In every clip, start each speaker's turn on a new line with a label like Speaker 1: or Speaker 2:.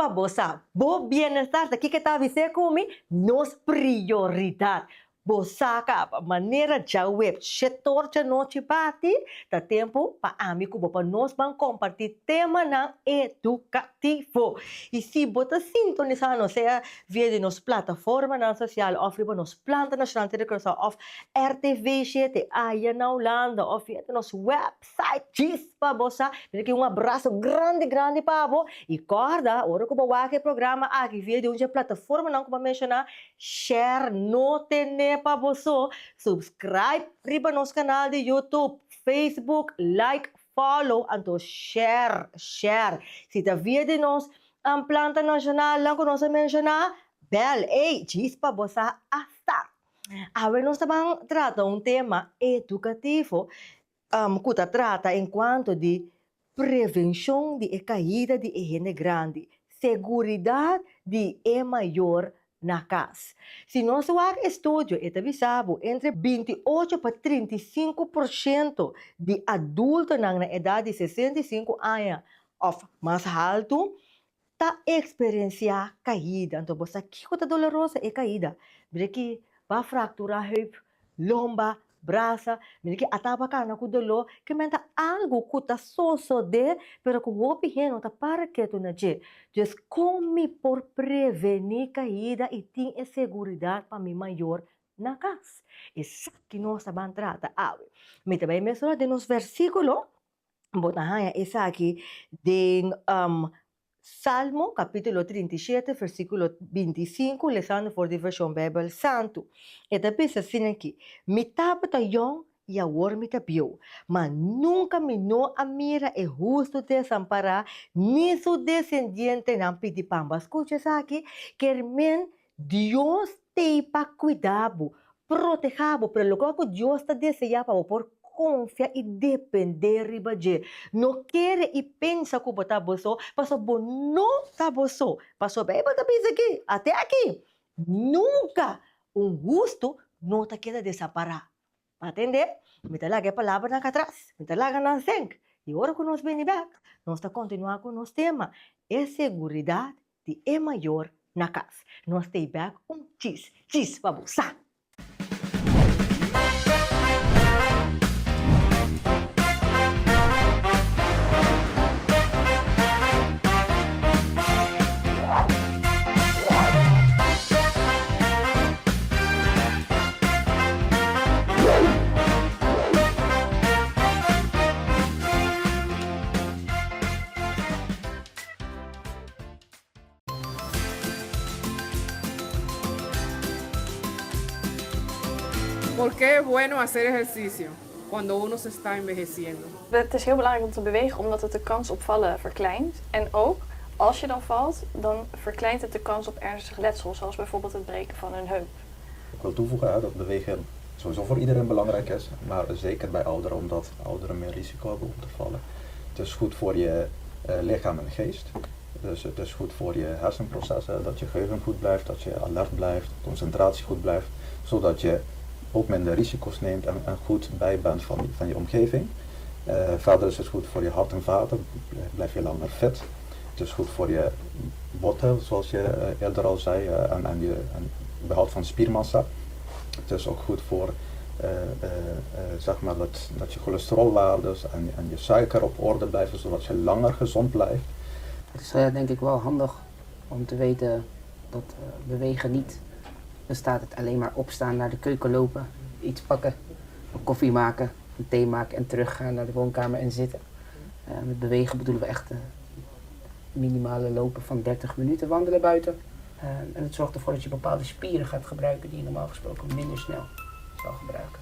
Speaker 1: para bosa. Bo bienestar, daqui que está a comi, nos prioridade. Bosaka maneira de web, setor de noite bate, tá tempo para amigo para nós vamos compartilhar tema na educativo. E se bota sintonizar não seja via de nos plataforma na social, of para nos planta nacional de recursos of RTV GT, aí na Holanda, of via de nos website, gispa bossa, que abraço grande para você. E corda, ora que o programa aqui via de onde plataforma não como mencionar, share, note para você, subscribe para nosso canal de YouTube, Facebook, like, follow, and share. Se está via de nós, a planta nacional, não conosco mencionar, bell, diz para você hasta. Agora nós também tratamos tema educativo, que trata enquanto de prevenção de caída de higiene grande, segurança de maior na casa. Se nós estudo, avisamos, entre 28 para 35% de adultos na idade de 65 anos ou mais alto, está experienciando caída. Então, você que é dolorosa é caída. Porque vai fraturar hip, lomba, braça, que atava carne com dolor, que menta algo que está só de, pero que o pequeno está para que tu não je. Just come por prevenir caída e tem segurança para mim maior na casa. Isso que nós estamos tratando. Me também mencionou de nos versículos, botahanha esse aqui de Salmo, capítulo 37, versículo 25, lesando for the version Bible Santo. E depois assim aqui, me tapa tayon e a war me tapiou, mas nunca me no a mira é justo desamparar, ni su descendiente não pedir pamba. Escucha isso aqui, que Deus te para cuidado, protegado, pero lo que Deus está desejando por confia e depender de não quer e pensa que botar bolso, passou bom não tá bolso, passou bem botar pensa aqui, até aqui, nunca justo não tá queda desaparar, entender? Me tá lá a palavra na atrás, me tá lá na senk, e agora que nós vem back, nós está continuando com nosso tema, é segurança de maior na casa, nós tem back cheese para bolsar.
Speaker 2: ¿Por qué es bueno hacer ejercicio cuando uno se está envejeciendo?
Speaker 3: Het is heel belangrijk om te bewegen omdat het de kans op vallen verkleint. En ook, als je dan valt, dan verkleint het de kans op ernstig letsel, zoals bijvoorbeeld het breken van een heup.
Speaker 4: Ik wil toevoegen dat bewegen sowieso voor iedereen belangrijk is, maar zeker bij ouderen, omdat ouderen meer risico hebben om te vallen. Het is goed voor je lichaam en geest. Dus het is goed voor je hersenprocessen, dat je geheugen goed blijft, dat je alert blijft, concentratie goed blijft, zodat je ook minder risico's neemt en goed bij bent van je omgeving. Verder is het goed voor je hart en vaten, blijf je langer fit. Het is goed voor je botten, zoals je eerder al zei, en je behoud van spiermassa. Het is ook goed voor zeg maar dat je cholesterolwaardes en je suiker op orde blijven, zodat je langer gezond blijft.
Speaker 5: Het is denk ik wel handig om te weten dat bewegen niet bestaat uit alleen maar opstaan, naar de keuken lopen, iets pakken, een koffie maken, een thee maken en teruggaan naar de woonkamer en zitten. Met bewegen bedoelen we echt minimale lopen van 30 minuten, wandelen buiten. En het zorgt ervoor dat je bepaalde spieren gaat gebruiken die je normaal gesproken minder snel zal gebruiken.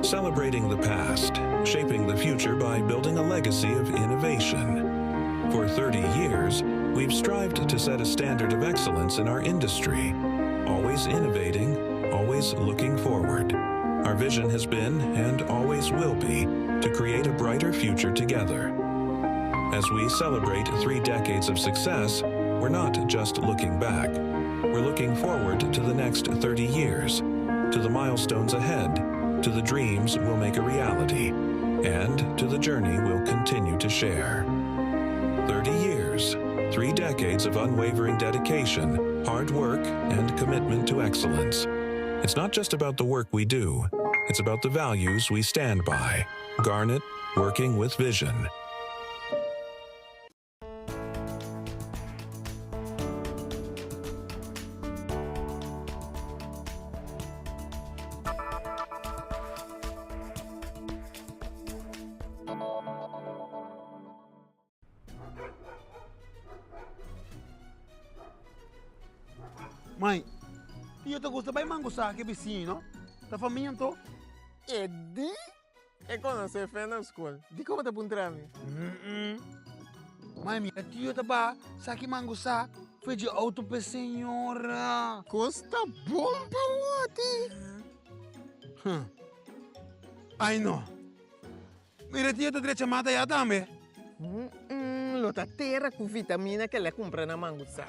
Speaker 6: Celebrating the past, shaping the future by building a legacy of innovation. For 30 years, we've strived to set a standard of excellence in our industry, always innovating, always looking forward. Our vision has been, and always will be, to create a brighter future together. As we celebrate 3 decades of success, we're not just looking back. We're looking forward to the next 30 years, to the milestones ahead, to the dreams we'll make a reality. and to the journey we'll continue to share. 30 years, 3 decades of unwavering dedication, hard work, and commitment to excellence. It's not just about the work we do, it's about the values we stand by. Garnet, working with vision.
Speaker 7: Mãe, io ti gusta bem mango saque vicino? Da família então?
Speaker 8: E di? E conosce fena school. Di come te puntrami?
Speaker 7: Mãe, minha tio tá ba, saque mango sa, foi de auto pra senhora.
Speaker 8: Costa bom pawote.
Speaker 7: Ai não. Mira tio tá direita mata já também.
Speaker 8: Lota terra com vitamina que le compra na mangusa.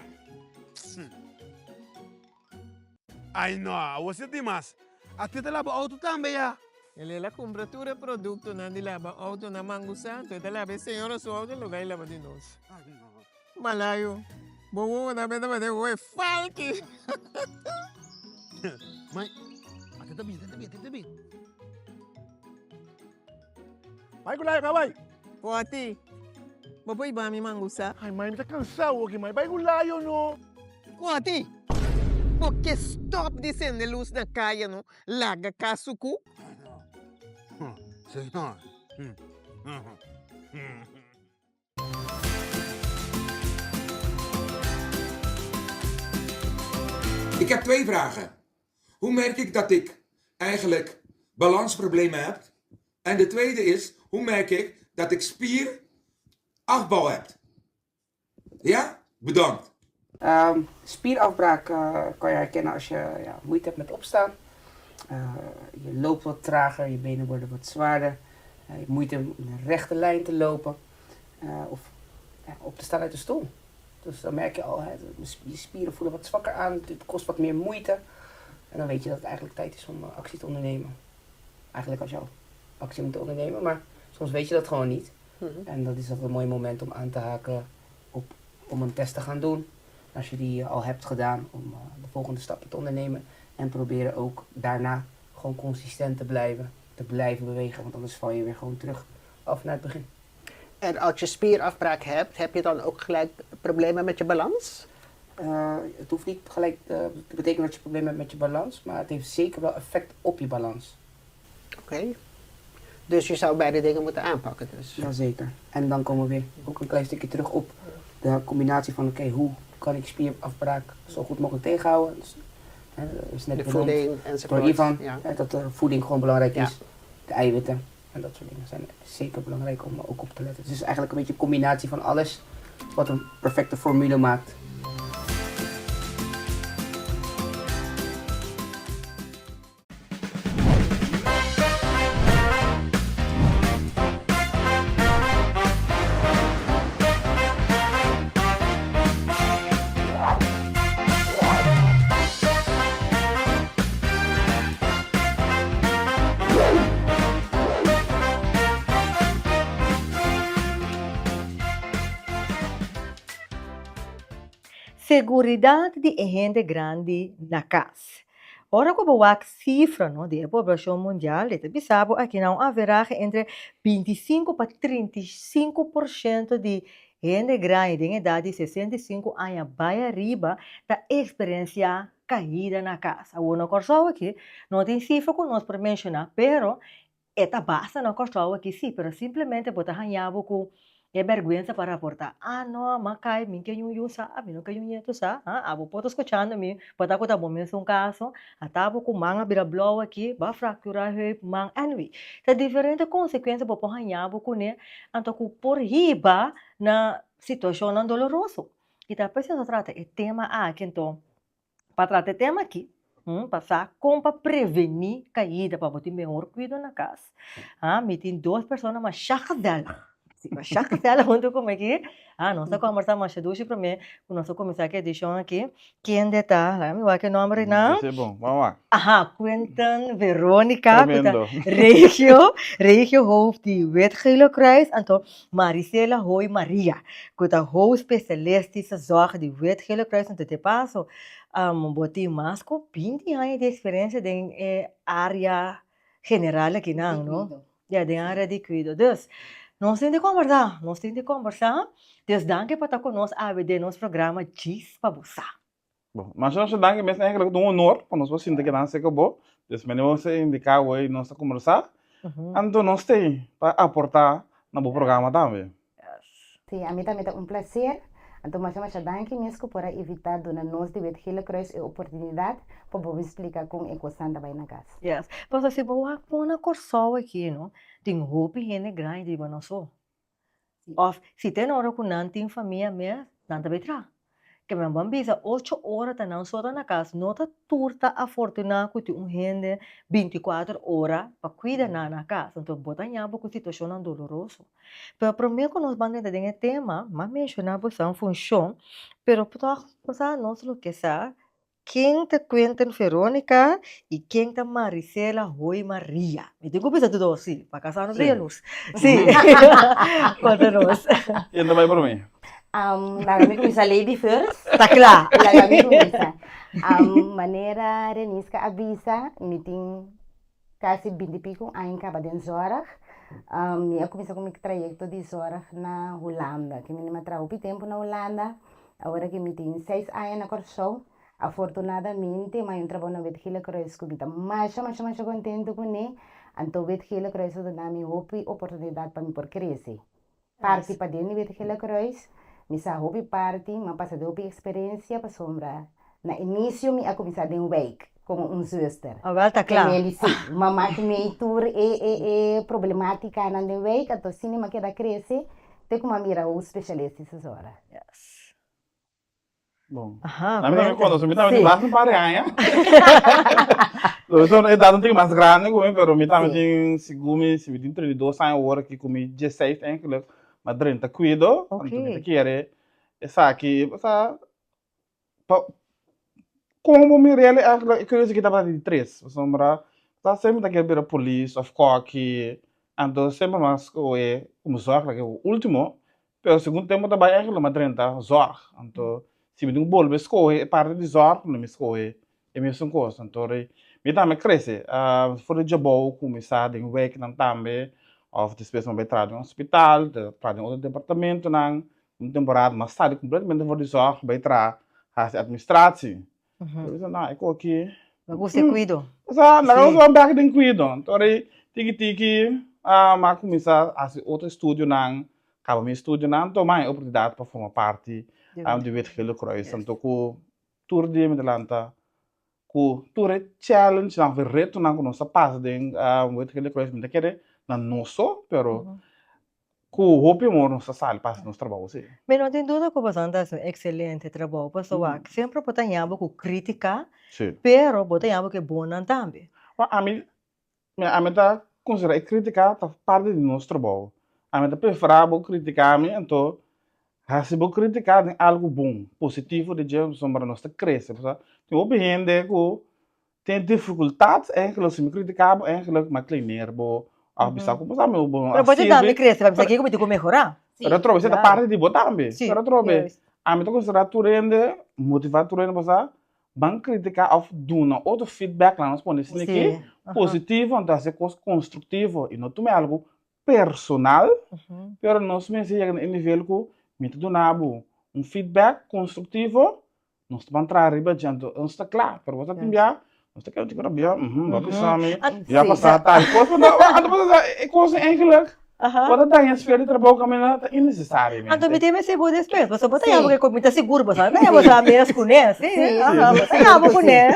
Speaker 7: Ai não, você tem mais. A tia tá lava auto também já.
Speaker 8: Ele la compra tudo produto na di lava auto na mangusa, tu te lava senhora su auto lugar e lava de nós.
Speaker 7: Ai não.
Speaker 8: Malayo. Bobo na benda ba de oi falki.
Speaker 7: Mãe, a tia tá bem. Vai gulay ka, vai.
Speaker 8: Poti. Bobo iba mi mangusa.
Speaker 7: Ai, mãe, tá cansado aqui, mãe. Vai gulay no.
Speaker 8: Poti. Porque stop dizendo luz na caia no laga kasuku.
Speaker 7: Senhor.
Speaker 9: Ik heb 2 vragen. Hoe merk ik dat ik eigenlijk balansproblemen heb? En de tweede is, hoe merk ik dat ik spierafbouw heb? Ja? Bedankt.
Speaker 5: Spierafbraak kan je herkennen als je moeite hebt met opstaan. Je loopt wat trager, je benen worden wat zwaarder. Je hebt moeite om in een rechte lijn te lopen. Of op te staan uit de stoel. Dus dan merk je al, je spieren voelen wat zwakker aan. Het kost wat meer moeite. En dan weet je dat het eigenlijk tijd is om actie te ondernemen. Eigenlijk als je al actie moet ondernemen, maar soms weet je dat gewoon niet. En dat is altijd een mooi moment om aan te haken om een test te gaan doen. Als je die al hebt gedaan, om de volgende stappen te ondernemen. En proberen ook daarna gewoon consistent te blijven bewegen. Want anders val je weer gewoon terug af naar het begin.
Speaker 10: En als je spierafbraak hebt, heb je dan ook gelijk problemen met je balans?
Speaker 5: Het hoeft niet gelijk te betekenen dat je problemen hebt met je balans. Maar het heeft zeker wel effect op je balans.
Speaker 10: Oké. Dus je zou beide dingen moeten aanpakken dus?
Speaker 5: Jazeker. En dan komen we weer ook een klein stukje terug op de combinatie van hoe kan ik spierafbraak zo goed mogelijk tegenhouden. Dus, is net
Speaker 10: de voeding enzovoort.
Speaker 5: Door Ivan,
Speaker 10: ja.
Speaker 5: Dat de voeding gewoon belangrijk
Speaker 10: Ja.
Speaker 5: is. De eiwitten en dat soort dingen zijn zeker belangrijk om ook op te letten. Dus het is eigenlijk een beetje een combinatie van alles wat een perfecte formule maakt.
Speaker 1: Seguridad de gente grande na casa. Ora que boa cifra da população mundial, ele sabe aqui não haverá entre 25 para 35% de gente grande em idade de 65 anos para arriba da experiência caída na casa. O não corso aqui não tem cifra que nós para mencionar, pero esta basta não corso aqui sim, pero simplesmente botar ranhavo com é vergüenza para reportar. Não, mas cai, mim que eu sabe, não que eu não sabe. Abo posso escutando me, para que tá bom mesmo um caso, atabo com manga bira blow aqui, vai fracturar o manga. Anyway, tá diferente consequência para arranhar com né, então que por riba na situação não doloroso. E tá pensando trata é tema aqui então, para tratar o tema aqui. Passar como para prevenir caída, para botar melhor cuidado na casa. Me tem 2 pessoas, mas chaca dela. Já que ela junto com aqui, nós estamos conversando mais duas para mim, o nosso começar aqui edição aqui, quem está, lá me vai que nome não?
Speaker 11: Isso é bom, vamos lá.
Speaker 1: Quentin Veronica,
Speaker 11: Tremendo.
Speaker 1: regio hoofd die wetgele kruis, então Maricela Roy Maria, que é hoofd specialistische zorg die wetgele kruis, então te passo, boti masco, 20 anos de experiência em área general aqui não? Ja, de área de cuidado. Dus, nós temos de conversar, dus danke para estar conosco a ver nosso programa Diz para você.
Speaker 11: Bom, mas nós damos mesmo eigenlijk um honor para nós assim que não se acabou. Dus meneer você indicar hoje nós conversar. Então nós temos para aportar no programa também.
Speaker 12: Sim, a mim também é um prazer. Então, mas danke mesmo para evitar dona nós de Wetgele Kruis a oportunidade para vou explicar como é que você anda na casa.
Speaker 1: Yes, mas assim vou pôr na corção aqui, não? Tem roupa e grande, mas não só. Of se tem hora que não tem família mesmo, não também traz. Que me bambisa 8 horas tá não só na casa, não tá turta a fortuna que tem gente 24 horas para cuidar na casa. Então botar nhabo com situação não doloroso. Pero para mim quando nós vamos dentro desse tema, mas mencionava essa função, pero para nós lo que sabe quem te Quentin Verônica e quem te Maricela Roy Maria. Me digo que tudo assim, para casar nos dias. Sim. Conta-nos.
Speaker 11: E ainda vai para mim.
Speaker 12: Laga começar lady first.
Speaker 1: Tá claro.
Speaker 12: Laga começar. Maneira Renisca avisa, me tem quase 20 pico anos acaba de Zorg. Eu comecei com o meu trajeto de Zorg na Holanda. Que me trabalho tempo na Holanda. Agora que me tem 6 anos na Corsão. Afortunadamente, mas eu trabalho na Wetgele Kruis que eu mais contento com ele. Então, Wetgele Kruis dá me oportunidade para me por crescer. Parte para dentro da Wetgele Kruis, me sa hobby parte, mas passa de experiência para sombra. Na início, me a começar de week como zuster.
Speaker 1: Agora tá claro.
Speaker 12: Ele sim, mamãe que me tour é problemática na de week, então cinema que dá crescer, tem como mira o especialista essas horas.
Speaker 1: Yes.
Speaker 11: Bom,
Speaker 1: na
Speaker 11: minha conta, eu me também não parei, hein? Eu sou idade um pouco mais grande, mas eu me também tenho segundo, se me tem 32 anos agora que comi 16 anos, mas 30 cuido, então me quer essa aqui, essa como me real é curioso que estava de 3, sombra, tá sempre daquele pela polícia, of course, então sempre mais como zorg, que o último, pero o segundo tempo também é aquilo, mas 30 zorg, então se me tem bolo me escolhe parte de zorg não me escolhe é mesmo coisa então me também cresce for de jabo começar em week não também of depois me vai no hospital para outro departamento não temporada mas está completamente for de zorg vai tra a administração então não é aqui
Speaker 1: você cuido
Speaker 11: não não back de cuido então tiki mas começar a outro estúdio não acaba meu estúdio não tomar oportunidade para formar parte de Wetgele Kruis, então com tour de Medellanta, com tour challenge, não foi reto não com nossa paz de Wetgele Kruis, me quer não nosso, pero com o hope amor nossa sala passa nosso trabalho sim.
Speaker 1: Mas não tem dúvida que você anda um excelente trabalho, pessoal. Sempre botamos com crítica, pero botamos que bom também.
Speaker 11: A mim tá considerar crítica tá parte do nosso trabalho. A mim tá preferável criticar me então se você criticar em algo bom, positivo, de jeito sombra nossa cresce, tem o gente que tem dificuldades, é que se me criticar, é que me cleaner, bo, a bisa como sabe o bom.
Speaker 1: Mas pode dar me cresce, vai precisar que como te melhorar.
Speaker 11: Pero trobe, você tá parte de botar também. Pero trobe, a mim tô considerar tu rende, motivar tu rende, você van criticar of duna outro feedback lá nós podemos dizer que positivo, então é coisa construtivo e não tome algo personal, pero nós me chega em nível que me donava feedback construtivo, nós estamos entrando arriba diante, nós está claro, para você enviar, nós está querendo tirar bem, vamos pensar, já passar tal coisa, não, coisa eigenlijk, quando tem esse filho de trabalho que é innecessário.
Speaker 1: Então me tem esse bom despejo, você bota algo que comida seguro, você não é você mesmo com né, sim, você não com né,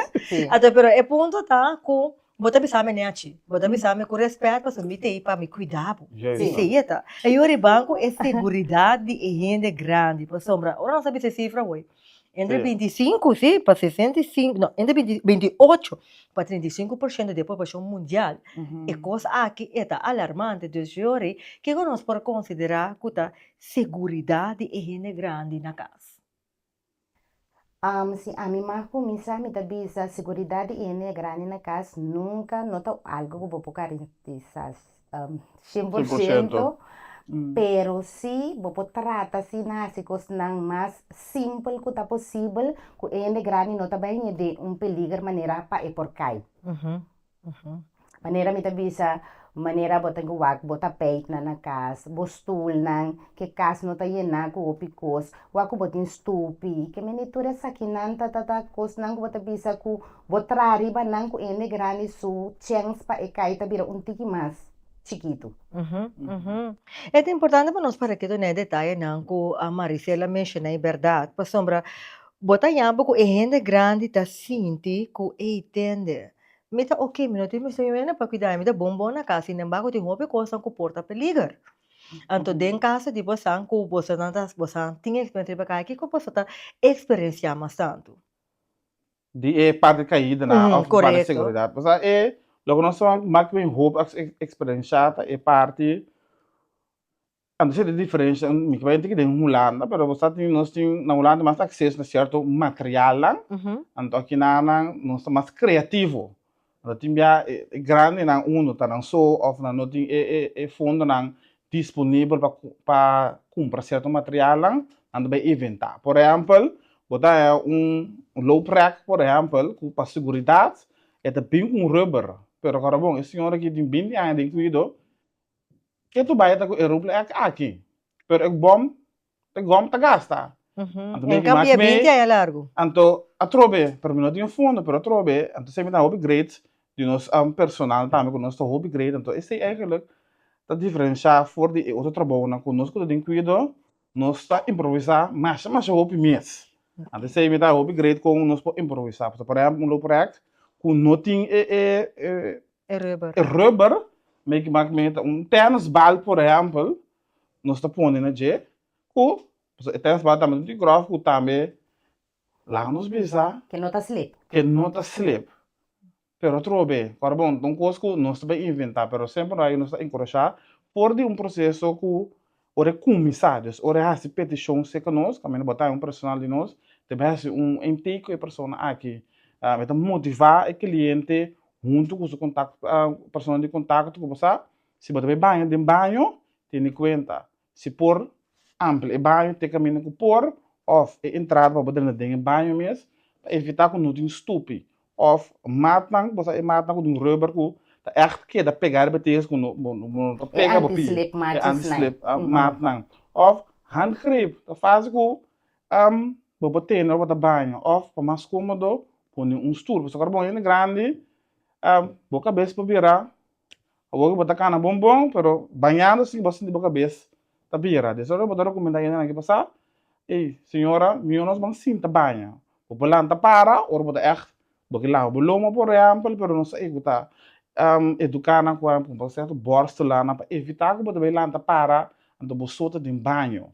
Speaker 1: até pero é ponto tá com Bota bisame neachi. Bota bisame com respeito, para me ter para me cuidar.
Speaker 11: Juist.
Speaker 1: Sim, é. E o banco é seguridade e renda grande. Por sombra, ora não sabe se cifra, oi. Entre
Speaker 11: Sim.
Speaker 1: 25, sim, para 65, não, entre 28 para 35% da população mundial. É coisa aqui é alarmante de hoje que nós podemos considerar que a seguridade e renda grande na casa.
Speaker 12: Se a mim mais começa a me bisa seguridade e ene grande na casa nunca nota algo que vou colocar essas 100%, pero se vou trata se nasce com não mais simples que tá possível que ene grande nota bem de peligro maneira para e por cai. Maneira me bisa maneira bota guak bota peit na casa bostul nang que casa não tá yena com opicos waku botin stupi que menitura sakinan tata kos nang bota bisa ku botrari ba nang ku ene grande su chance pa e cai tabira tiki mais chiquito.
Speaker 1: É importante para nós para que tu não detalhe não que a Maricela mencionou é verdade, por sombra bota yamba que renda grande tá sinti que entende. Mita ok, não tem mais nenhuma para cuidar, mita bom na casa, nem bago tem uma coisa que porta peligro. Então, dentro casa de você, que você não tem experiência para cá, que você está experienciando mais tanto.
Speaker 11: Die parte caída na parte de
Speaker 1: correto.
Speaker 11: segurança. Porque logo nós só mais bem roupa experiência é parte ando ser diferente, me vai ter que ter Holanda, mas você tem nós tem na Holanda mais acesso a certo material lá. Então aqui nós somos mais criativo. Então tem grande na tá não só of na não tem fundo na disponível para comprar certo material lá, ando vai inventar. Por exemplo, botar low prac, por exemplo, para segurança, é bem rubber. Pero agora bom, esse senhor aqui tem 20 anos de cuidado, que tu vai estar com o rubber aqui. Pero é bom, tá gasta.
Speaker 1: Em cambio, 20 é largo.
Speaker 11: Então, a trobe, para mim não tem fundo, pero a trobe, então sempre dá upgrade de nosso personal também com nosso upgrade. Então, esse é eigenlijk a diferença for de outro trabalho na conosco tem cuidado, nós está improvisar, mas hope mesmo. Então, sempre dá upgrade com nós improvisar. Por exemplo, low prac com nothing rubber, make tennis bal, por exemplo, nós está pondo na G, com tennis bal também tem grafo também lá nos bisa
Speaker 12: Que não tá slip.
Speaker 11: que não tá slip. Pero trobe, agora bom, então coisa que nós está inventar, pero sempre aí nós está encorajar por de processo que ora comissários, ora essa petição se que nós, também botar personal de nós, também intake a pessoa aqui. Então motivar o cliente junto com o contato, pessoa de contato que você, se botar banho, tem em conta, se por amplo e banho, tem caminho que por, of entrada para botar na banho mesmo, para evitar que não tenha estúpido, of matang, você matang com rubber que echt que da pegar betes com no pega para
Speaker 12: anti-slip
Speaker 11: anti-slip matang, of handgrip, da faz que botar na botar banho, of para mais cômodo põe stool, porque agora bom é grande, boca cabeça para virar, agora botar cana bombom, pero banhando sim bastante boca cabeça, tá virar. Dessa hora botar recomendar ainda aqui passar, ei senhora, nós vamos sim tá banha, o bolanta para, ou botar echt, boca lá, boloma por exemplo, pero não sei que tá educar na coisa, por certo, borsto lá para evitar que botar lanta para, então bolsota de banho.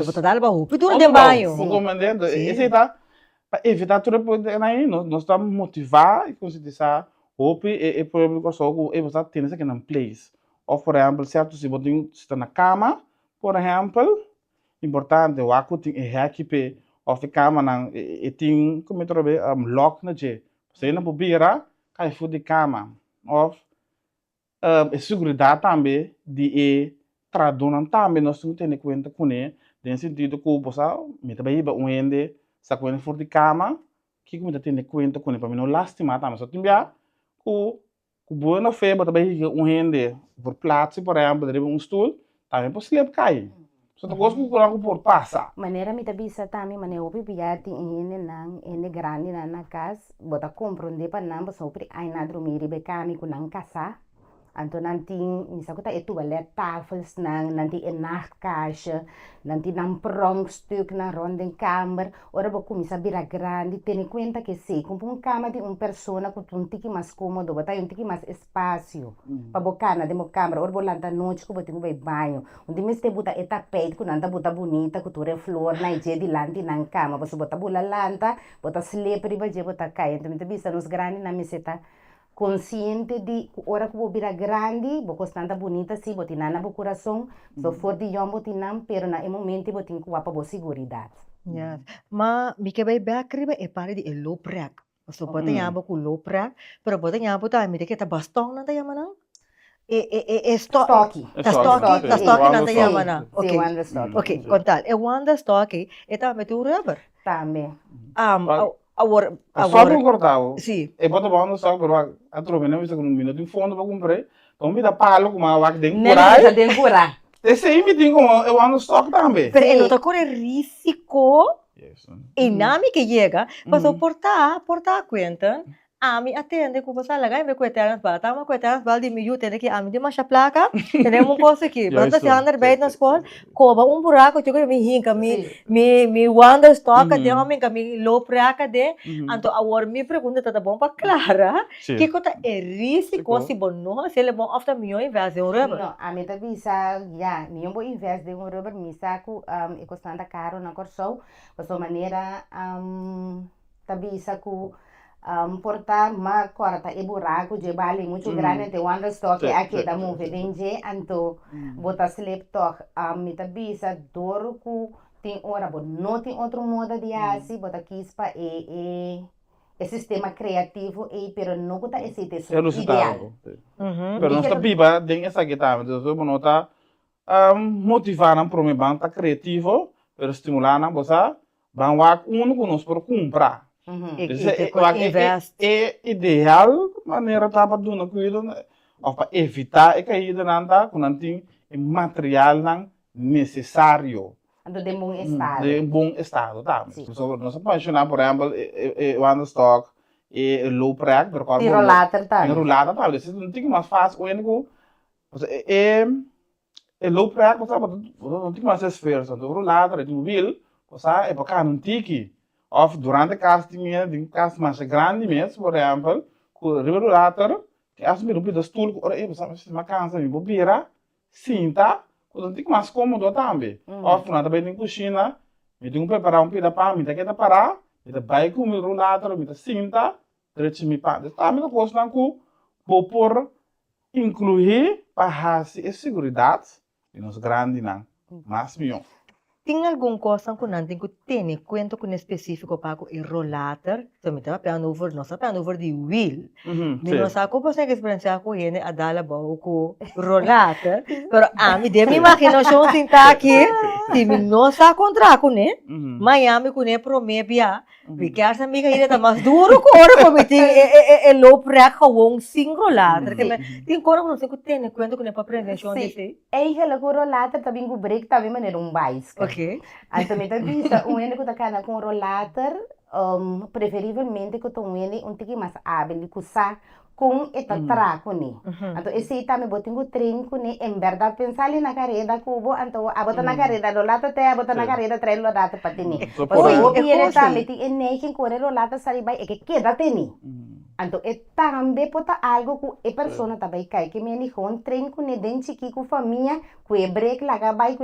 Speaker 1: Botar dar para roupa, tudo de banho.
Speaker 11: Recomendando, esse tá para evitar tudo aí, nós estamos motivar e conscientizar roupa e público só que você tem isso aqui na place. Ou por exemplo, certo, se você está na cama, por exemplo, importante, o aco tem equipe ou a cama não tem como trobe lock na je. Você não pode virar, cai fora de cama. Ou segurança também de traduzir também nós temos que ter conta com ele, no sentido que você me também vai ende sa kwene for di kama ki kumita tene kwento kune pa mino lastima tama so timbia ku buena fe bota bai hende por plaatse por exemplo de stoel também pode sleep cai so to gosto ku por passa
Speaker 12: maneira me tabisa também maneira o pipiati ene grande na casa bota compreender para não só pri ai na dormir be kami ku nang casa Anto nanti, misalnya kita itu toilet tafels nang, nanti een nachtkastje, nanti nang pronkstuk na rondem kamer. Ora boku misa bira grande, ten cuenta que se com uma cama de persona com um tiki mais cômodo, botar um tiki mais espaço. Para bocar na demo câmera, ora bolanta noite com botinho vai banho. Onde me este bota tapete com nanta bota bonita, com ture flor na ije de lanti na cama, você bota bula lanta, bota slippery baje bota cai. Então me bisa nos grande na meseta consciente de hora que vou virar grande, vou constante bonita, sim, vou ter nada no coração, só for de jom vou ter não, pero na momento vou ter que para boa segurança.
Speaker 1: Yes. Ma mi ke bai bakri ba e pare di low prak. So bota yabo ku low prak, pero bota yabo ta mi de ke ta bastong na ta yamana.
Speaker 12: Stocky.
Speaker 1: Ta stocky na ta
Speaker 12: Sim,
Speaker 1: yamana.
Speaker 12: sim, wanda stocky.
Speaker 1: Okay, contal. E wanda stocky e ta metu rubber.
Speaker 12: Também.
Speaker 11: Só concordava.
Speaker 1: Sim.
Speaker 11: E bota bom no saco, pero a troca não vista com minuto em fundo para comprar. Então me dá palo com uma vaca dentro por aí.
Speaker 12: Não, dentro por aí.
Speaker 11: Esse aí me tem como eu ando stock também.
Speaker 1: Pero el otro corre risco. E nami que llega, pasó porta cuenta. Ami atende com você lá, vai coeternas bal, tá uma coeternas bal de milho, tem que ami de uma placa, temos coisa aqui, basta se andar bem na escola, coba buraco, eu me hinca, me wonder stock, de homem que me low placa de, então agora me pergunta tá bom para Clara, que coisa é risco se bom não, se ele bom ofta milhão investe em rubber.
Speaker 12: Não, a meta visa, já, milhão bom investe em rubber, me saco, é constante caro na corção, de sua maneira, tá visa com portar ma corta e buraco de bali muito grande te wanda stock aqui da move denje anto bota slip toch me tabisa dor ku tem ora bo não tem outro modo de assim bota quispa e sistema criativo e pero não bota esse texto ideal
Speaker 11: pero não está biba den essa guitarra então eu nota motivar para me banda criativo pero estimular na bossa ban wa conosco por comprar. É ideal maneira para do não cuido ou para evitar a caída nanda com nanti material não necessário
Speaker 12: de bom estado
Speaker 11: tá so nós apaixonar por exemplo one stock e low prac por qual
Speaker 12: rolata tá
Speaker 11: isso não tem mais fácil o único low prac você não tem mais esforço do rolata de mobil você é para cá não tiki of durante a casting de cast mais grande mesmo, por exemplo, com o regulator, que as me rupi da stool, ora eu sabe se uma cansa me bobira, cinta, quando tem mais cômodo também. Of na também tem cozinha, me tem preparar pida para me tem que parar, me tem vai com o regulator, me tem cinta, direito me pa. Tá me coisa não com por incluir para a segurança de nos grande não, mais milhão.
Speaker 1: Tem alguma coisa que não tem que ter conta com específico para o rollator? Então, me estava pensando over, nós estamos pensando over the wheel. Nós sabemos que você experiência com ele a dar com o rollator, pero a mim de minha imaginação está aqui, se não está contra com ele, Miami com ele promete porque essa amiga ele está mais duro que ora como tem low prac com sem rollator, tem coisa que não tem que ter conta com ele para prevenção disso.
Speaker 12: É aquela rollator também com break também maneira bicycle. Então, me vista único da cana com rollator, preferivelmente que tu um tique mais hábil de usar com esta traco né. Então, esse também botem o trem com né, em verdade pensar ali na carreira cubo, então a botar na carreira rollator até a botar na carreira trem rollator para ter. Pois o ele também tem nem que correr rollator sair vai é que queda ter. Então, também pode algo que a pessoa também cai, que me dijo um trem com dente que com família, com o break lagabai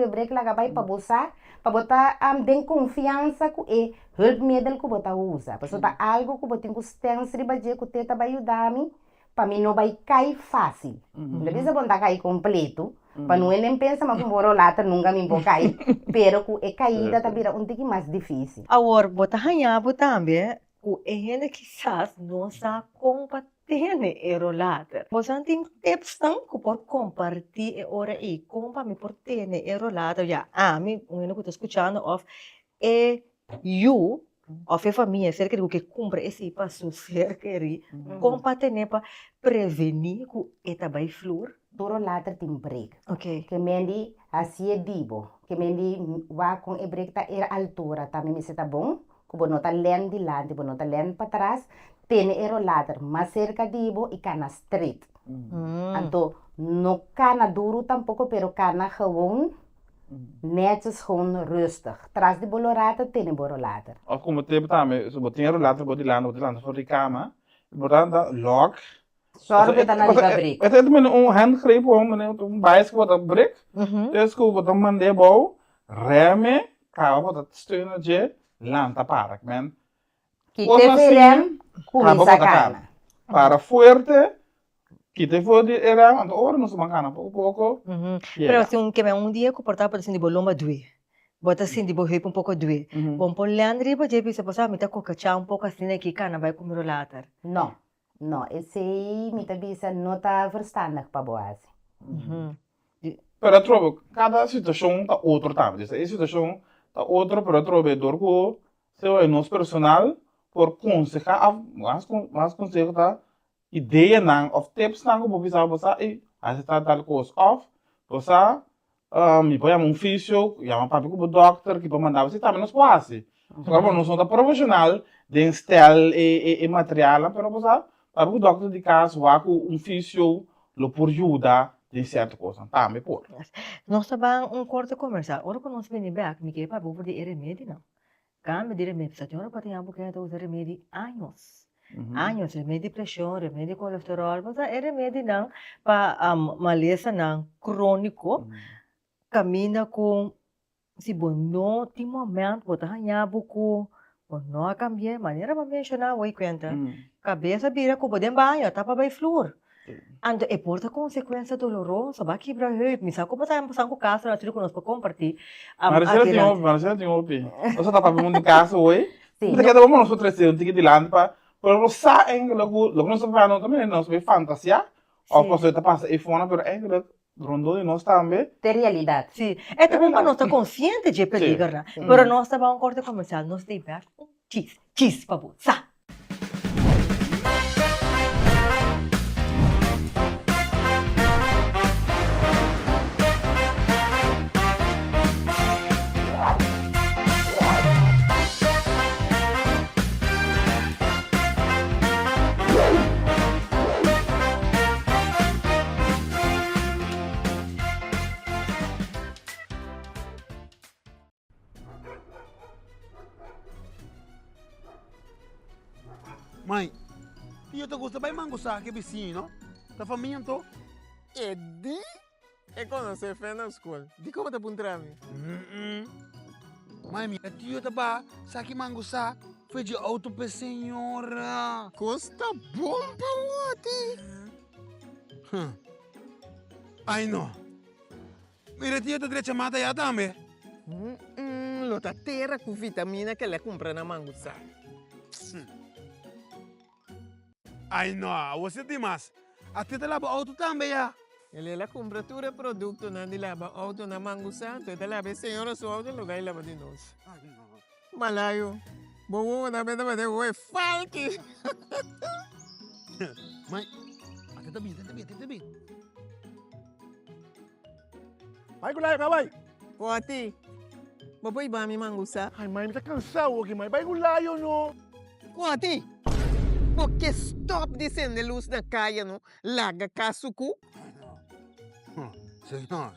Speaker 12: para botar den confiança com e hulpmiddel que botar usa. Porque tá algo que botar constância para dizer que teta vai ajudar-me, para mim não vai cair fácil. Não precisa botar cair completo, para não nem pensar mas com borolata nunca me vou cair, pero que a caída também um pouco mais difícil.
Speaker 1: Agora, botar ranhabo também. O ene quizás não está combatendo o rollator. Você tem tips que por compartilhar e ora e como me por ter o rollator já a mim o ene que estou escutando of of a família cerca de que cumpre esse passo cerca de combater para prevenir que eta vai flor.
Speaker 12: Do rollator tem break.
Speaker 1: Okay.
Speaker 12: Que mendi assim é dibo. Que mendi vai com o break tá era altura também me se tá bom. Kubo nota len di lante, kubo nota len para trás, tem o rollator mais cerca de ibo e cana straight. Anto, no kana duro tampoco, pero kana gewoon netjes gewoon rustig. Tras die bolorata, tiene bolorata.
Speaker 11: Of como tempo também, se botar rollator, botar voor die kamer. Botar da lock.
Speaker 12: Zorg dat na liga break.
Speaker 11: Het is met een handgreep, een bicycle wat een break. Dus ik wat een man die bouw, remmen, kouwen wat het steunen je, lanta parak men.
Speaker 12: Kite verem, kuisa kana.
Speaker 11: Para fuerte, kite voor die rem, want oren nos mancana pouco.
Speaker 1: Pero assim, que me dia comportava assim de boloma doer. Bota assim de borrei um pouco doer. Bom, por Leandro, pode ver se você me tá cocachar um pouco assim que cana vai comer later.
Speaker 12: No, no, esse me tabisa não tá verstandig para boas.
Speaker 11: Pero trovo, cada situação tá outro também. Essa situação tá outro, pero trovo dorco, se é nos personal por aconselhar, mas conselho tá ideia não, of tips não, como bisa você e aí está tal coisa off, você me põe um físio, chama papi como doctor que para mandar você também nos quase. Agora não sou da profissional de instel e material, pero você papi o doctor de casa vai com físio lo por ajuda de certa coisa, tá me por.
Speaker 1: Nós estamos corte comercial. Ora quando nós vem back, me quer para over de remédio não. Cambio de remédio, se eu não tenho algo que usar remédio anos. Anos, remédio de pressão, remédio de colesterol, mas é remédio não para maleza não crônico. Caminha com se bom no tem momento, botar ganhar buco, bom não cambiar maneira para mencionar o conta. Cabeça vira com bodem banho, tapa by flor. Ando e porta consequência dolorosa, vai quebrar heup, me saco para passar com caso, nós temos que compartilhar.
Speaker 11: Marcelo tem ouvi. Você tá para mundo de casa hoje? Sim. Porque vamos nós outros um ticket de land para você logo nós vamos também nós vai fantasia. Ou você tá passa e fora, pero ainda rondo de nós também.
Speaker 12: De realidade.
Speaker 1: Sim. É também para nós estar consciente de perigo, né? Pero nós estamos corte comercial, nós tem back cheese para você.
Speaker 7: Mãe, eu te gosto bem mango saque vizinho, tá faminto?
Speaker 8: E di? E quando você fez na escola? Di como te puntrami?
Speaker 7: Mãe, minha tio tá ba, saque mango sa, foi de auto pra senhora.
Speaker 8: Costa bom pra você.
Speaker 7: Ai não. Mira tio tá direito chamada já também.
Speaker 8: Lota terra com vitamina que ela compra na manguça.
Speaker 7: Ai não, você tem mais. Até te lava auto também já.
Speaker 8: Ela compra tudo produto na de lava auto na manguça, tu te lava senhora sua auto lugar lava de nós. Malayo. Bobo na venda de oi falque.
Speaker 7: Mãe, até também.
Speaker 8: Vai gulay ka vai. Kuati. Baboy ba mi mangusa?
Speaker 7: Ai, mãe, me tá cansado aqui, mãe. Vai gulay no.
Speaker 8: Kuati. Porque stop dizendo luz na caia, no? Laga kasuku.
Speaker 7: Senhor.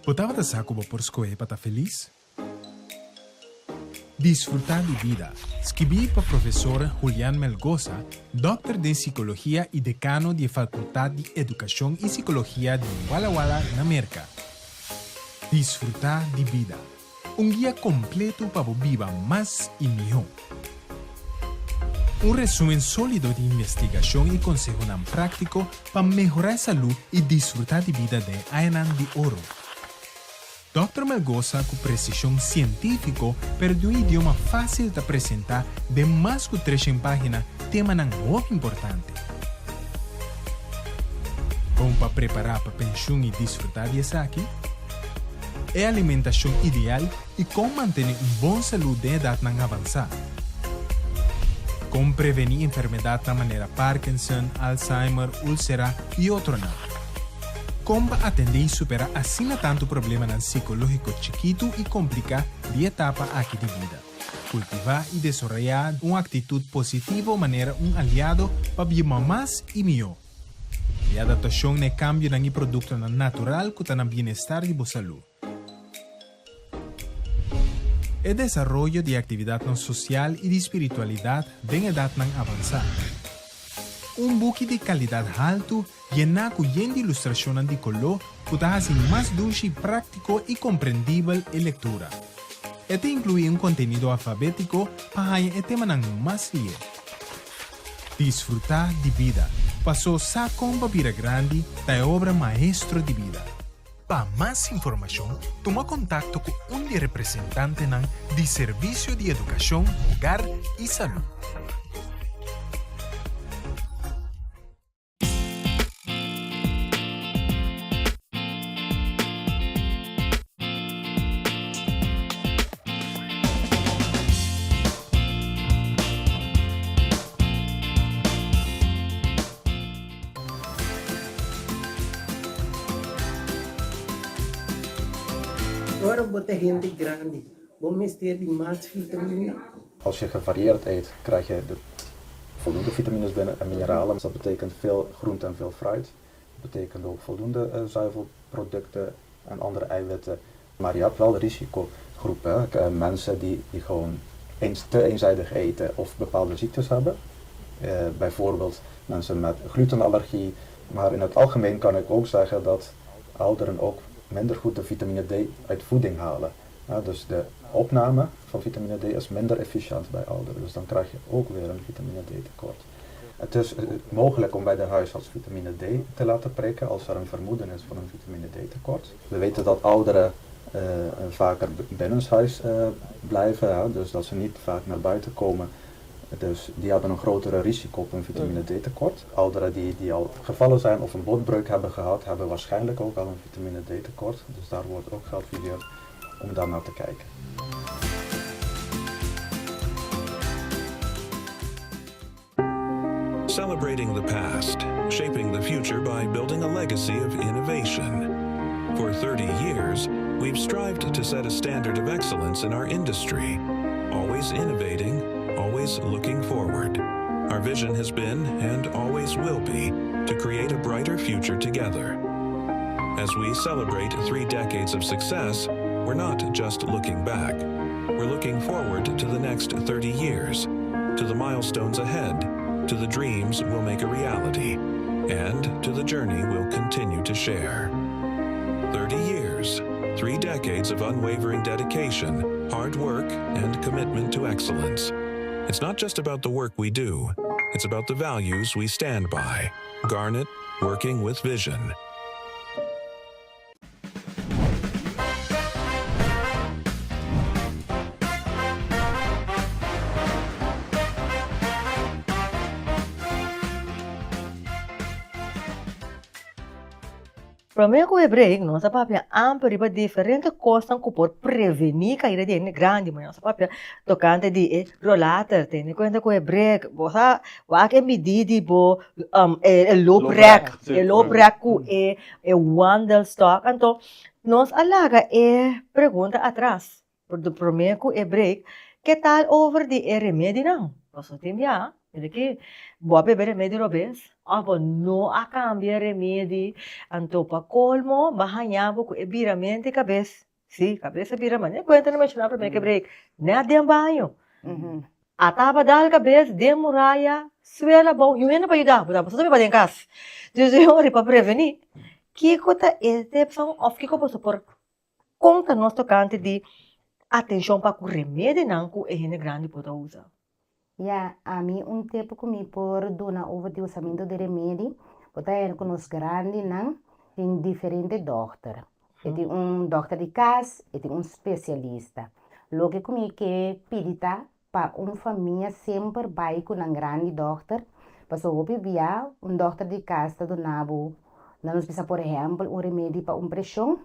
Speaker 13: Botava da saco por escolher para estar feliz? Disfrutar de vida. Escrevi para a professora Julián Melgoza, doutor de Psicologia e decano da Faculdade de Educação e Psicologia de Walla Walla, na América. Disfrutar de vida. Guia completo para viver mais e melhor. Resumen sólido de investigação e consejo prático para melhorar a saúde e disfrutar de vida de Ainan de Ouro. Dr. Melgoza, com precisão científica, pero de idioma fácil de apresentar, de mais que 300 páginas, tema muito importante. Como para preparar para pensão e desfrutar de aqui? É a alimentação ideal e como manter boa saúde de idade avançada. Como prevenir enfermidades da maneira Parkinson, Alzheimer, úlcera e outros não. Como atender e superar assim tanto problema psicológico chiquito e complicado de etapa aqui de vida. cultivar y desarrollar una actitud positiva manera un aliado para vivir más y mejor. La adaptación al cambio de producto natural que está bienestar y salud. El desarrollo de actividad no social y de espiritualidad en edad avanzada. Un buque de calidad alto llena con ilustración de color que hace más dulce, práctico y comprendible en lectura. Este incluye un contenido alfabético para el tema más libre. Disfrutar de vida. Pasó con papira grande da obra maestro de vida. Para más información, toma contacto con un representante de Servicio de Educación, Hogar y Salud.
Speaker 10: Agora bota gente grande. Vamos ter de mais vitamina.
Speaker 4: Als je gevarieerd eet, krijg je voldoende vitamines binnen en mineralen. Dus dat betekent veel groente en veel fruit. Dat betekent ook voldoende zuivelproducten en andere eiwitten. Maar je hebt wel risicogroepen. Mensen die gewoon te eenzijdig eten of bepaalde ziektes hebben. Bijvoorbeeld mensen met glutenallergie. Maar in het algemeen kan ik ook zeggen dat ouderen ook minder goed de vitamine D uit voeding halen. Ja, dus de opname van vitamine D is minder efficiënt bij ouderen. Dus dan krijg je ook weer een vitamine D tekort. Het is mogelijk om bij de huisarts vitamine D te laten prikken als er een vermoeden is van een vitamine D tekort. We weten dat ouderen vaker binnenshuis blijven, ja, dus dat ze niet vaak naar buiten komen. Dus die hebben een grotere risico op een vitamine D tekort. Ouderen die al gevallen zijn of een botbreuk hebben gehad, hebben waarschijnlijk ook al een vitamine D tekort. Dus daar wordt ook geadviseerd om daar naar te kijken.
Speaker 6: Celebrating the past, shaping the future by building a legacy of innovation. For 30 years, we've strived to set a standard of excellence in our industry, always innovating, always looking forward. Our vision has been, and always will be, to create a brighter future together. As we celebrate 3 decades of success, we're not just looking back. We're looking forward to the next 30 years, to the milestones ahead, to the dreams we'll make a reality, and to the journey we'll continue to share. 30 years, 3 decades of unwavering dedication, hard work, and commitment to excellence. It's not just about the work we do, it's about the values we stand by. Garnet, working with vision.
Speaker 1: Para mim, com o hebreu, nossa papia ampla riba diferente coisas que por prevenir cair de grande, mas nossa papia tocante de rollater, tem conta com o hebreu, você vai que medir de bo low break é wandelstock, então nós alaga pergunta atrás, para mim com o hebreu, que tal over de remédio não? Você tem já? Jadi, buat beber remédio robes, apa no a cambiar remédio, anto pa colmo, bahanya bu biramente cabeça, sim, cabeça biramane. Cuenta no mencionar para mim que break, né de banho. Ataba dal cabeça, de muralha, suela bom, e ainda para ajudar, você também para casa. Então, eu para prevenir, que coisa excepção of que posso por conta nosso tocante de atenção para o remédio não que é grande pode usar.
Speaker 12: Ja, a mim tempo comi por dona over de usamento de remédio, porque é com os grandes não tem diferente doctor. Tem doctor de casa e tem especialista. Logo comi que pedita para família sempre vai com grande doctor, para o via doctor de casa do nabo, não nos precisa por exemplo remédio para pressão.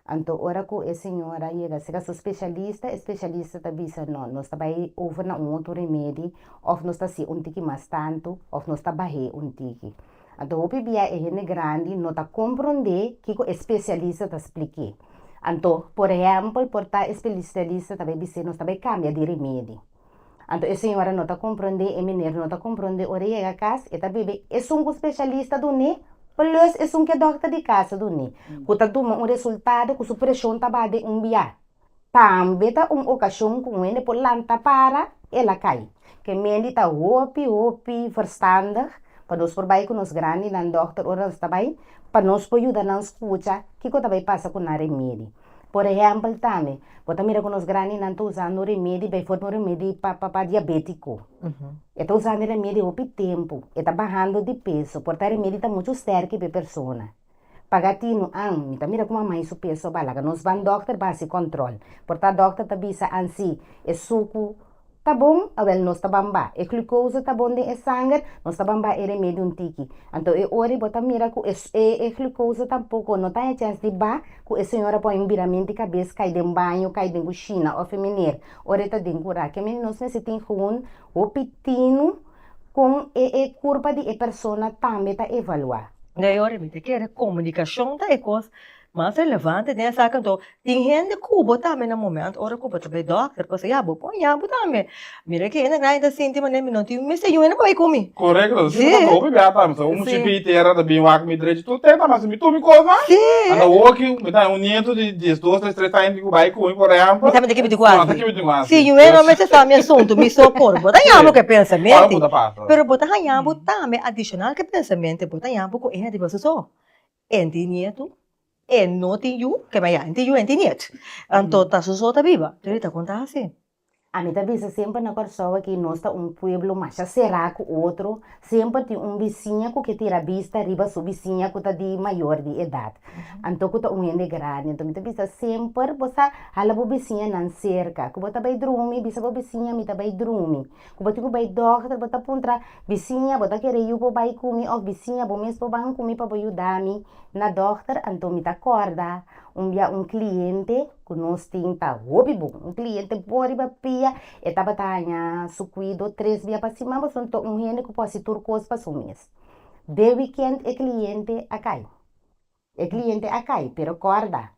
Speaker 12: Então, ora que a senhora chega, se especialista está dizendo, não, nós estamos over na outro remédio, ou nós estamos um tique mais tanto, ou nós estamos um tique. Então, o PBA é grande, não está compreender que o especialista está explicando. Então, por exemplo, por estar especialista, também dizer, nós também cambia de remédio. Então, a senhora não está compreendendo, e menino não está compreendendo, ora chega a casa, e tá bebê, é um especialista do NE, plus é um que é doctor de casa do NE. Quando toma resultado, com a pressão está bade biar. Também tá ocasião com ele, por lanta para, ela cai. Que mendi tá hopi, verstandig, para nós por baixo com nós grande, na doctor, ora está bem, para nós por ajudar na escuta, que coisa vai passar com a remédio. Por exemplo, também, bota mira com nós grande, não estou usando remédio, vai for remédio para diabético. Estou usando remédio hopi tempo, está bajando de peso, porque remédio está muito certo para a pessoa. Pagatino mita mira como mais o peso balaga nós van doctor base control porta doctor tá bisa ansi é suco tá bom abel nós tá bamba é glucose tá bom de é sangue nós tá bamba é remédio tiki então é ori bota mira com é glucose tampouco não tá chance de ba com a senhora põe viramento cabeça cai de banho cai de cozinha ou feminino ori tá de curar que men nós necessitamos o pitino com a curva de a pessoa também tá evaluar.
Speaker 1: Daí, ora, me que a comunicação é coisa mais relevante, né? Sabe, então, tem gente que Cuba também no momento, ora, Cuba também doctor, coisa, põe também. Mira que ainda ainda sente, mas nem não tem, mas eu ainda vai comer.
Speaker 11: Correto, se não tô bem, tá, mas um chipi terra da bem wak me direito, tu tenta, mas me tu me coisa.
Speaker 1: Sim.
Speaker 11: Anda walk, me dá nieto de 2, 3 times que vai comer, por exemplo.
Speaker 1: Me também tem que me dizer. Sim, eu
Speaker 11: não
Speaker 1: me sei me assunto, me socorro, bota yambo que pensamento. Pero bota yambo também adicional que pensamento, bota yambo com ainda de você só. Ente nieto. E não tem you, que vai ente you, ente niet. Então, tá só tá viva. Tu tá contando assim.
Speaker 12: A mim também sempre na pessoa que nós está pueblo mais será que o outro sempre tem vizinho que tira vista riba sua vizinha que está de maior de idade. Então que está ende grande, então me também sempre você hala bo vizinha nan cerca, que você vai dormir, bisa bo vizinha me vai dormir. Que você vai doctor, você puntra vizinha, você quer ir bo vai comer ou vizinha bo mesmo vai comer para ajudar me na doctor, então me acorda um cliente que nós temos um cliente pode papia e tá batanya su cuido 3 dias para cima mas gente que pode turcos para o mês de weekend o cliente acai pero corda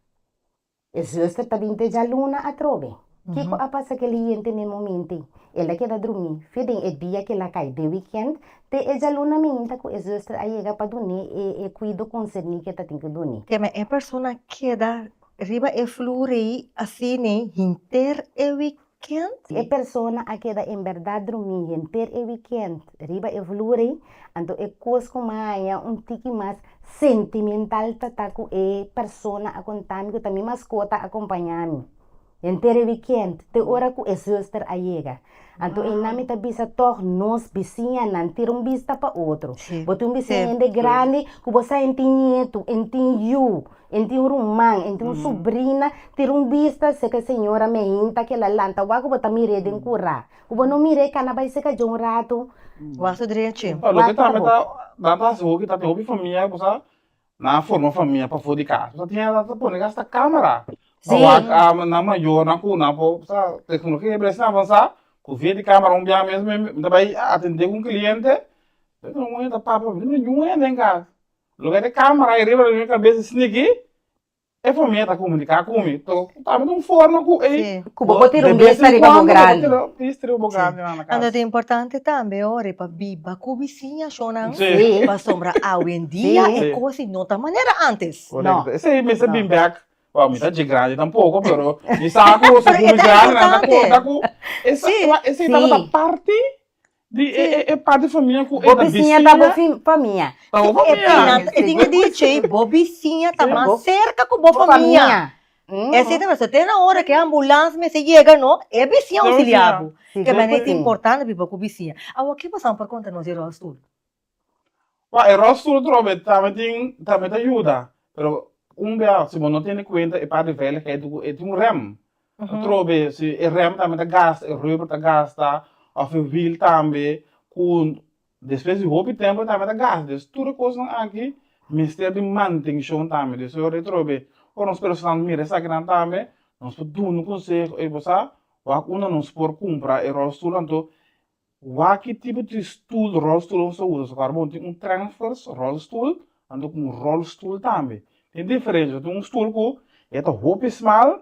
Speaker 12: é justo também te já luna a trobe que a passa que cliente no momento ela queda dormir fidem é dia que ela cai de weekend te já luna minta que é justo a chega para dormir e cuido com serni que tá tem que dormir
Speaker 1: que é pessoa que dá riba e flui assim né inter e weekend
Speaker 12: é pessoa a que dá em verdade dormir inter e weekend riba e flui então é coisa como tiki mais sentimental tá com é pessoa a contar que também mascota acompanhar inter weekend te hora que é justo a chega então em nome da bisa toch nós vizinha não ter vista para outro botar vizinha de grande que você entinheto entinho enti rumang enti sobrina ter vista se que a senhora me hinta que ela lanta wago botar mire de cura o não mire cana vai ser que de rato
Speaker 1: waso direito
Speaker 11: lo que tá dá so que tá tem família você na forma família para fora de casa você tinha tá pôr esta câmera na maior na cuna po sa tecnologia precisa avançar com via de câmera dia mesmo também atender um cliente não é da papa não é nem cá lugar de câmera aí riba na cabeça sneaky é família tá comunicar comigo então tá me forma com ele
Speaker 12: com botar vista riba grande
Speaker 1: é importante também ora para biba com vizinha chona para sombra hoje em dia é coisa não da maneira antes
Speaker 11: não esse aí me bem back Wow, mi de grande tampoco, pero mi saco su grande na com esse tava parte de parte família com
Speaker 12: a vizinha da família.
Speaker 1: Eu tinha dito, bobicinha tá mais cerca com a família. Esse tema só tem na hora que a ambulância me se chega, não? É vizinha auxiliar. Que é importante para com vizinha. Agora que passamos por conta nós de rostul.
Speaker 11: O rostul trobe também ajuda, pero dia se não tem conta é para velho que é rem trobe se é rem também tá gasta é rubro tá gasta ou o wheel também com depois de roupa tempo também tá gasta tudo coisa aqui mistério de manutenção também de so trobe ou nós pessoas mira essa grande também nós podemos conseguir e você vai nós por comprar e rostul então que tipo de stool rostul nós usa carbon tem transfer rostul então com rostul também tem diferença, tem stoel que é roupa small,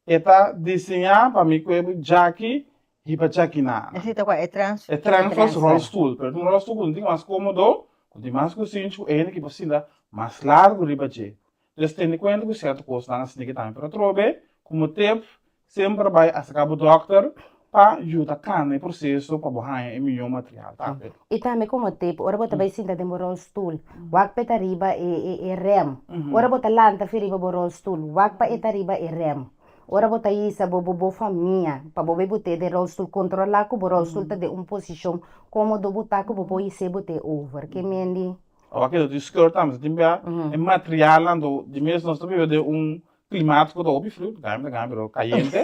Speaker 11: é desenhar para mim que é jaque Hipa Chakina.
Speaker 1: Necesita qual é transfer.
Speaker 11: É transfer rolstoel. Pero um rolstoel quando tem mais cômodo, quando tem mais cozinho, é que precisa mais largo riba de. Dus tem conta que certo custo na assim que também para trobe, como tempo sempre vai a sacar o doctor para ajudar cana o processo para borrar o melhor material, tá?
Speaker 12: E também como tipo, ora bota vai sinta de morol stool, wak peta riba e rem. Ora bota lanta fi riba morol stool, wak pa eta riba e rem. Ora bota isa bo família, para bo bote de roll stool controlar que o roll stool tá de posição como do botar que bo ise bote over, que mendi.
Speaker 11: Aquilo de skirt também, tem bem, material ando de mesmo nós também de climático do óbvio frio, pero caliente.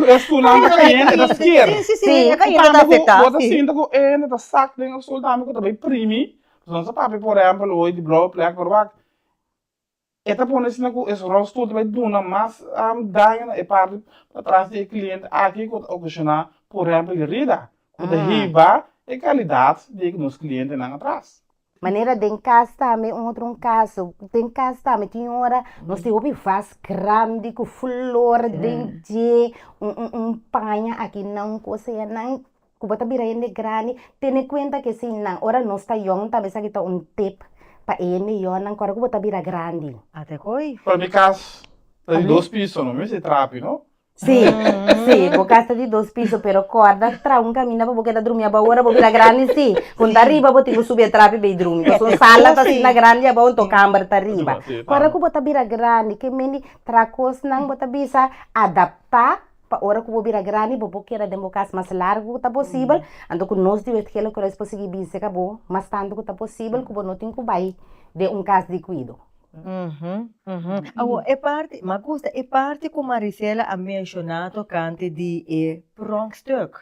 Speaker 11: É sulando caliente da esquerda.
Speaker 1: Sim, caliente da afetar.
Speaker 11: Bota cinta com da saco dentro sul também também primi. Não se papi por exemplo hoje de blow plek por bak. Eta pone sina com esse rosto também duna mas dagen e parte atrás de cliente aqui com ocasionar por exemplo rida. Com a riba e qualidade de que nos clientes não atrás.
Speaker 12: Maneira de casa também, outro caso, tem casa também, tem hora, nós temos faz grande com flor, de panha aqui não, coisa não, que bota biraende grande, tem conta que sim não, ora nós tá young também sabe tá tip para ele young não, agora que bota bira grande.
Speaker 1: Até coi?
Speaker 11: Para mim casa, tem 2 pisos, não, mas é trape, não?
Speaker 12: Sim, sim, por casa de 2 pisos, pero corda, tra um caminho para porque tá dormir a hora, para virar grande, sim. Quando tá arriba, vou ter que subir a trap e dormir. Então, sala tá assim na grande, a bom to câmara tá arriba. Agora que bota virar grande, que mendi tracos não bota bisa adaptar para hora que vou virar grande, vou porque era democracia mais largo tá possível. Então, que nós tivemos que nós conseguir bisa acabou, mas tanto que tá possível que não tem que vai de caso de cuido.
Speaker 1: É parte, mas gusta, é parte como Maricela a mencionado cante de pronkstuk.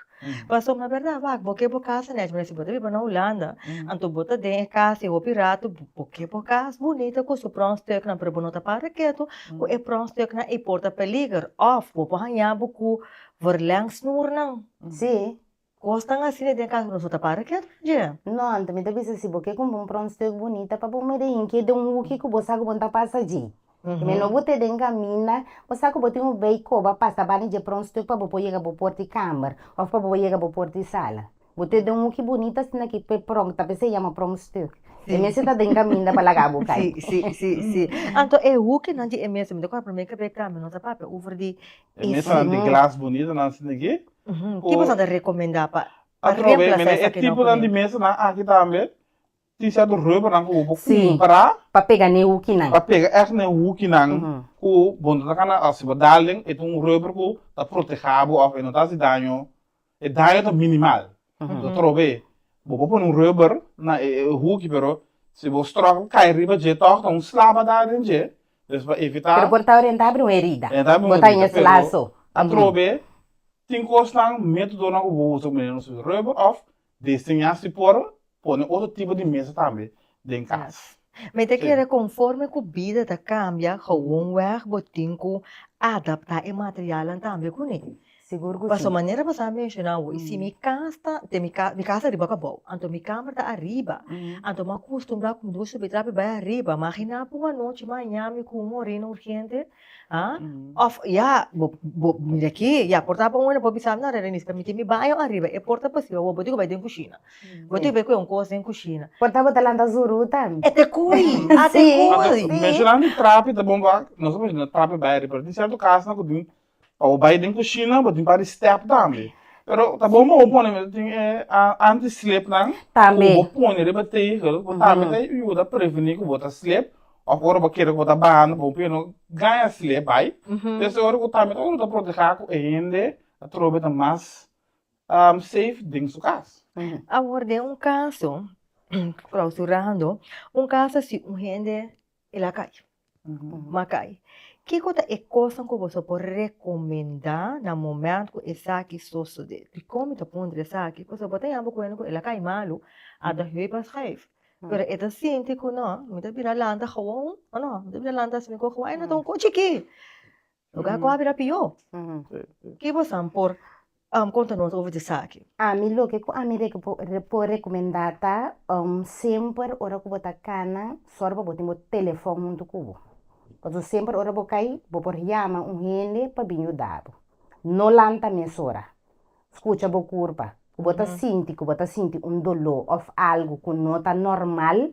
Speaker 1: Passou na verdade, porque por casa né, mas se botar vir na Holanda, então bota de casa o pirata, porque por casa bonita com o pronkstuk na prebonota para quieto, o pronkstuk na e porta peliger off, o porranhabo com verlang snur não.
Speaker 12: Sim.
Speaker 1: Gostam assim de casa não só para quieto, já?
Speaker 12: Não, também deve ser se porque com pronkstuk bonita para bom meio que de wuki que você agora tá passagem. Mas não vou ter de caminhar, você que botar veículo para passar para de pronkstuk para botar chegar para porta câmara ou para botar chegar para porta sala. Botar de wuki bonita assim aqui pronto, também se chama pronkstuk. E mesmo tá de caminhar para lá boca.
Speaker 1: Sim. Então é o que não é mesmo, de qual para mim que é câmera não tá papel over de.
Speaker 11: É mesmo de glass bonita não assim aqui.
Speaker 1: Que você recomenda para
Speaker 11: reemplazar essa que tipo de mesa na aqui também. Tem certo rubber não com
Speaker 12: para pegar nem o que não.
Speaker 11: Para pegar é nem o que não. Com bom da cana assim darling é rubber com tá protegado ou não tá se dano. É dano minimal. Do trobe. Vou pôr rubber na hook pero se você troca cai riba de toca slaba da dentro. Dus para evitar.
Speaker 12: Pero portar orientar para uma herida. Botar em esse laço.
Speaker 11: A trobe tem coisa método não uso menos rubber off desenhar-se por outro tipo de mesa também dentro de casa.
Speaker 1: Mas tem que ser conforme que a vida está cambia, gewoon weg, botin que adaptar o material também com ele.
Speaker 12: Seguro que
Speaker 1: sim. Maneira para saber mencionar, se minha casa arriba acabou, então minha câmera está arriba, então me acostumbrar com duas subtrape vai arriba, imagina por uma noite manhã me com uma urina urgente, mira aqui, portar para uma, para saber na realidade, permitir me banho arriba, e porta possível, vou botar vai dentro da cozinha, vou ter que uma coisa em cozinha.
Speaker 12: Portar para lá da zuru também.
Speaker 1: É te coi, até coi.
Speaker 11: Mencionando trape, tá bom, nós vamos na trape vai arriba, em certo caso não que ou vai dentro da cozinha, mas tem para step também. Pero tá bom, eu ponho tem anti-slip não?
Speaker 12: Também.
Speaker 11: Eu ponho ele bater, também ajuda a prevenir que bota slip. Of ora bakira ko tabahan po pino ganha slip vai. Desse ora ko também ora tá proteger ko ainda a trobe tá mais safe dentro do caso.
Speaker 1: Agora de caso, clausurando, caso se gente ela cai, macai. Que coisa que você pode recomendar no momento que essa aqui sucede? E como tá pondo essa aqui, você pode ter algo com ela cai malo, a da para schrijf. Pero ito sinti ko no, mita biralanda ko, ano, mita biralanda sa ko kumain na tong kotse ki. Lugar ko abira piyo. Que você por conta-nos over de saque.
Speaker 12: Mi lo que a mí por recomendar sempre ora ko bota cana, sorba botimo telefone muito cubo. Quando sempre ora bokai, bo por chama gente para binho dabo. no lanta mesora. Escucha bo curva. Bota sinti un dolor of algo que não está normal.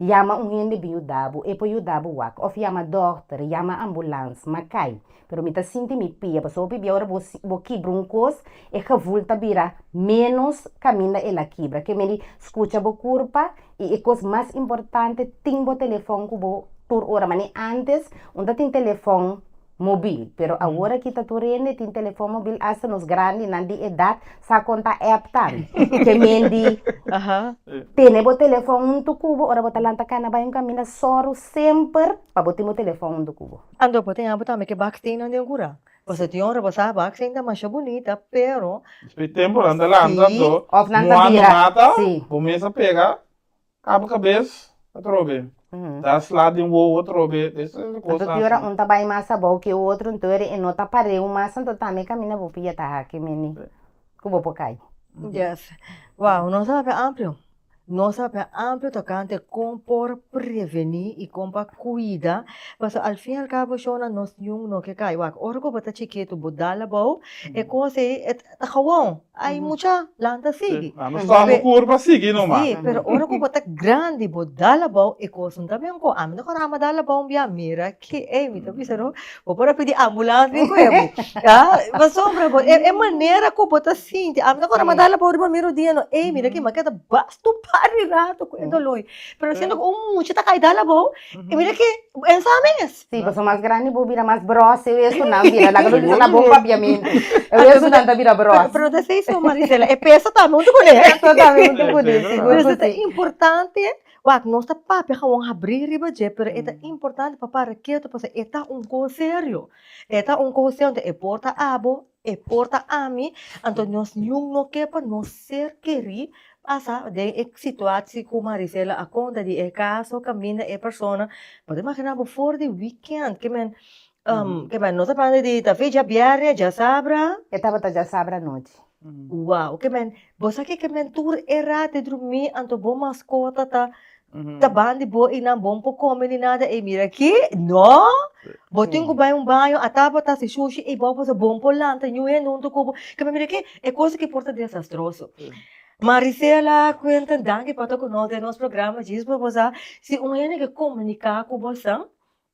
Speaker 12: Llama un gente bi yudabu, e po yudabu wak. Of llama dokter, llama ambulance, makai. Pero mita sinti mi pia, paso pi biora bo kibra un cos, e javulta bira menos camina e la kibra. Que me escucha bo curva, e cos mais importante, timbo telefone kubo tur ora. Mani antes, onda tin telefone mobil, pero agora que tá turende tem telefone mobil hasta nos grandes na de idade sa conta app tan que mendi tem o telefone do cubo ora bota lanta cana vai um caminho soro sempre para botar o telefone do cubo
Speaker 1: ando potem botar me que backstage não tem cura. Você tem hora você backstage tá mais bonita, pero
Speaker 11: tempo anda lá andando moando mata começa a pegar cabo cabeça atrobe. Das lá de outro vez.
Speaker 12: Quando tiora um trabalho mais bom que o outro, então ele não tá pareu, mas então também caminha vou pilhar tá aqui meni. Como vou cair.
Speaker 1: Yes. Wow, não sabe amplo. Não sabe amplo tocante como por prevenir e como para cuidar. Mas ao fim e ao cabo shona nos yung no que cai. Wak orgo bata chiquito budala bau. E coisa é takawon. Ai mucha lanta sigue.
Speaker 11: Nós estamos curva sigue no mar.
Speaker 1: Sim, pero orgo bata grande budala bau e coisa também ko amin ko na madala bau bia mira que é me tá pensando. Vou para pedir ambulância com ele. Mas sobra bo é maneira ko bata sinti. Amin ko na madala bau de miro dia no. Ei mira que maketa basto rato com dolor. Pero sendo mucho tá caidala bom. E mira que exames.
Speaker 12: Sim, você mais grande vou virar mais grossa, eu isso não vira. Lá quando na bomba obviamente. Eu isso não tá vira grossa.
Speaker 1: Pero desse isso Maricela, é peça tá muito com ele.
Speaker 12: Totalmente com ele.
Speaker 1: Mas é importante. Wak, nós tá papi vamos abrir riba je, pero é importante para que tu possa é um coisa sério. É um coisa sério, é porta abo, é porta ami, então nós não quer para nós ser querer asa de situatie com Maricela a conta de caso caminha é persona pode imaginar for the weekend que men não sabe de tá feia biarria já sabra
Speaker 12: estava já sabra noite
Speaker 1: wow que men você que men tour era de dormir anto bom mascota tá bandi bo e não bom por comer nem nada e mira aqui não botinho com banho atava tá se sushi e bom para bom por lanta nhué não to cubo que mira aqui é coisa que porta desastroso. Maricela, cuenta danke para conosco no nosso programa diz para você se gente que comunicar com você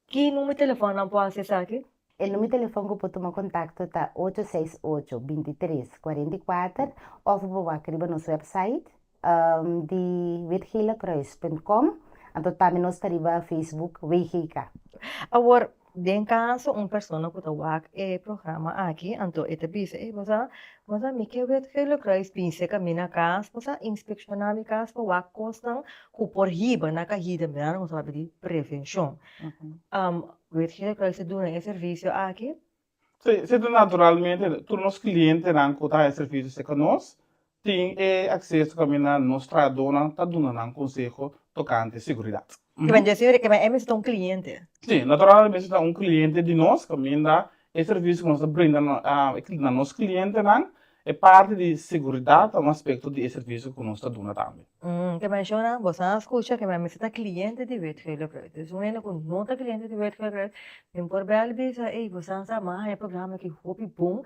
Speaker 1: que número de telefone não pode acessar aqui?
Speaker 12: O número de telefone que pode tomar contato está 868-2344 ou vou escrever no nosso website de wetgelekruis.com então também nós temos Facebook WGK.
Speaker 1: Agora, em caso pessoa que está programa aqui, então esta bisa você me quer ver que o Christ pense que minha casa, você inspecionar minha casa para o costan que por riba na corrida, mas não sabe de prevenção. Ver que o Christ dá esse serviço aqui?
Speaker 11: Sim, naturalmente, todos os clientes não contam esse serviço que nós têm acesso a minha nossa dona, tá dando um conselho tocante segurança.
Speaker 1: Que vai dizer que é um cliente.
Speaker 11: Sim, naturalmente é um cliente de nós que dá esse serviço que nós brindamos a nossos clientes, é parte de segurança, um aspecto de serviço que nós damos também.
Speaker 1: Que menciona, você escuta que me está cliente de Wetgele Kruis. Um ano com não está cliente de Wetgele Kruis, tem por bem bisa, você sabe mais é programa que hopi bom,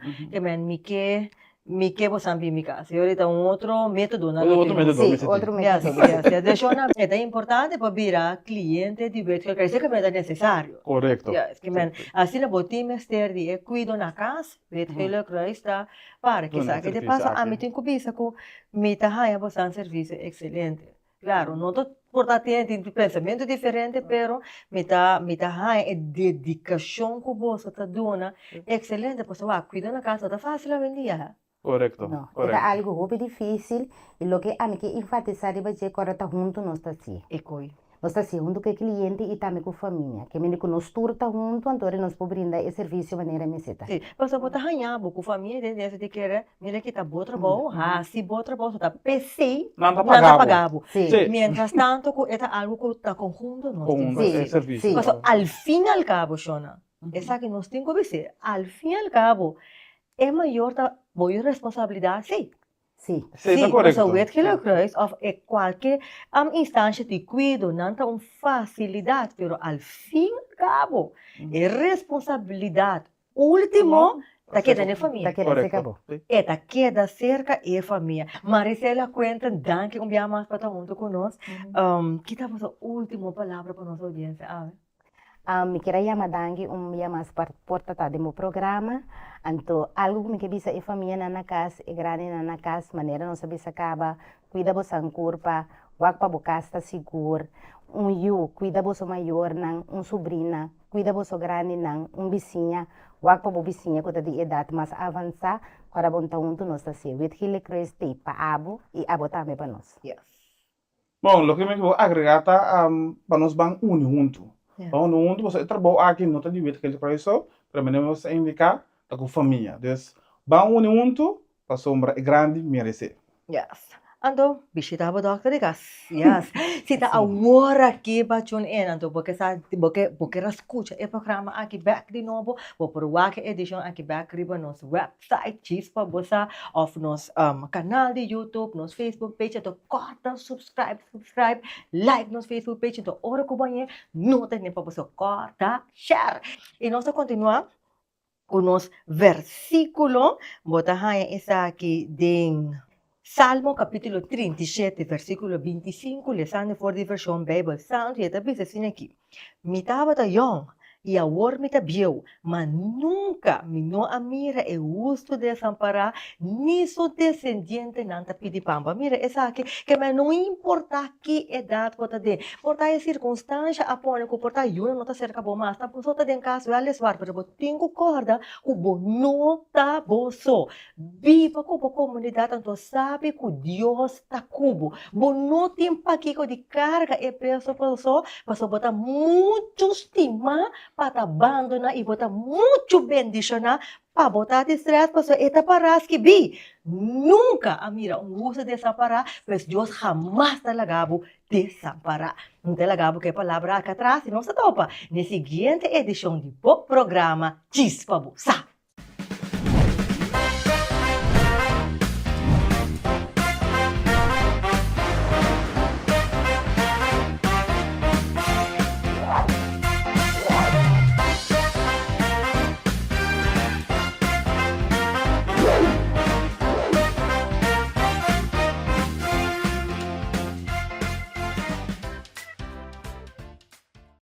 Speaker 1: que me que você ambi mi casa. Eu então outro método, não?
Speaker 11: Outro método.
Speaker 1: Sim, outro método. Deixou na é importante para virar cliente de Wetgele Kruis, que é necessário.
Speaker 11: Correto.
Speaker 1: Que assim na botimos ter de cuido na casa, Wetgele Kruis está para que sabe de passa a mim tem que bisa com me tá aí você um serviço excelente. Claro, não tô portanto tem pensamento diferente, pero me tá aí dedicação que você tá dando excelente, porque você cuida na casa tá fácil a vender.
Speaker 11: Correcto.
Speaker 12: No,
Speaker 11: correcto.
Speaker 12: Era algo muy difícil y lo que a mí que enfatizar es que correcta junto no está así. No está así junto con el cliente y también con familia. Que me con nos turta junto, entonces nos puede brindar el servicio de manera meseta.
Speaker 1: Sí, mas você ganhar com família dentro de que mira que tá bom trabalho, se bom trabalho tá PC,
Speaker 11: não tá
Speaker 1: pagado.
Speaker 12: Sí.
Speaker 1: Mientras tanto, é algo que tá conjunto nós
Speaker 11: com
Speaker 1: sim.
Speaker 11: serviço.
Speaker 1: Mas ao fim e ao cabo, Shona, essa que nós temos que dizer, ao fim e ao cabo, é maior responsabilidade, sim.
Speaker 12: Sim,
Speaker 11: está correto.
Speaker 1: O Wetgele Kruis of qualquer instância de cuido não tem uma facilidade, mas ao fim e ao cabo, é responsabilidade último Tá queda na família.
Speaker 12: Tá queda cerca bo.
Speaker 1: É, tá queda cerca e família. Maricela conta, danke um dia mais para estar junto conosco. Que tá a última palavra para nossa audiência?
Speaker 12: Me queria chamar danke dia mais porta tá demo programa. Então, algo que me bisa e família na casa, e grande na casa, maneira não sabe se acaba, cuida bo san curpa, wak pa bo casta seguro, cuida bo so maior nang, sobrina, cuida bo so grande nang, vizinha, wak pa bo vizinha ko de idade mais avançar, para bom taunto nós tá se with hile creste pa abo e abo também para nós.
Speaker 1: Yes.
Speaker 11: Bom, lo que me vou agregar tá para nós bang junto. Bang junto, você trabalho aqui não tá de ver que para isso, para mim você indicar tá com família. Dus bang junto, para sombra grande merece.
Speaker 1: Yes. Ando, visitava o doctor gas. Yes. Sita agora aqui para tune in, ando porque escuta o programa aqui back de novo, vou provar que edição aqui back riba nosso website, chispa bossa of nos canal de YouTube, nos Facebook page, então corta, subscribe, like nos Facebook page, então ora que banhe, nota nem para você corta, share. E nós continuar com nosso versículo, bota aí essa aqui de Salmo capítulo 37, versículo 25, lesando for die version Bible Sound, e está bisa assim aqui. Mitava ta yong, e a war mita bieu, mas nunca me não amira e uso desamparar, ni so descendiente nanta pidi pampa. Mira, essa aqui, que me não importa que idade pota de, porta a circunstância apone que porta yuna não tá cerca bo mas, tá por sota de caso, ela esvar, pero bo tengo corda, o bo não tá bo so. Viva com a comunidade, então sabe que Deus tá cubo. Bo não tem pa aqui de carga e peso por so, passou botar muito estima, para abandonar e botar muito bendição para botar de stress para sua etapa que bi nunca a mira usa desamparar pois Deus jamais talaga desamparar não talaga que palavra aqui atrás não se topa na seguinte edição do programa Chispa Busa.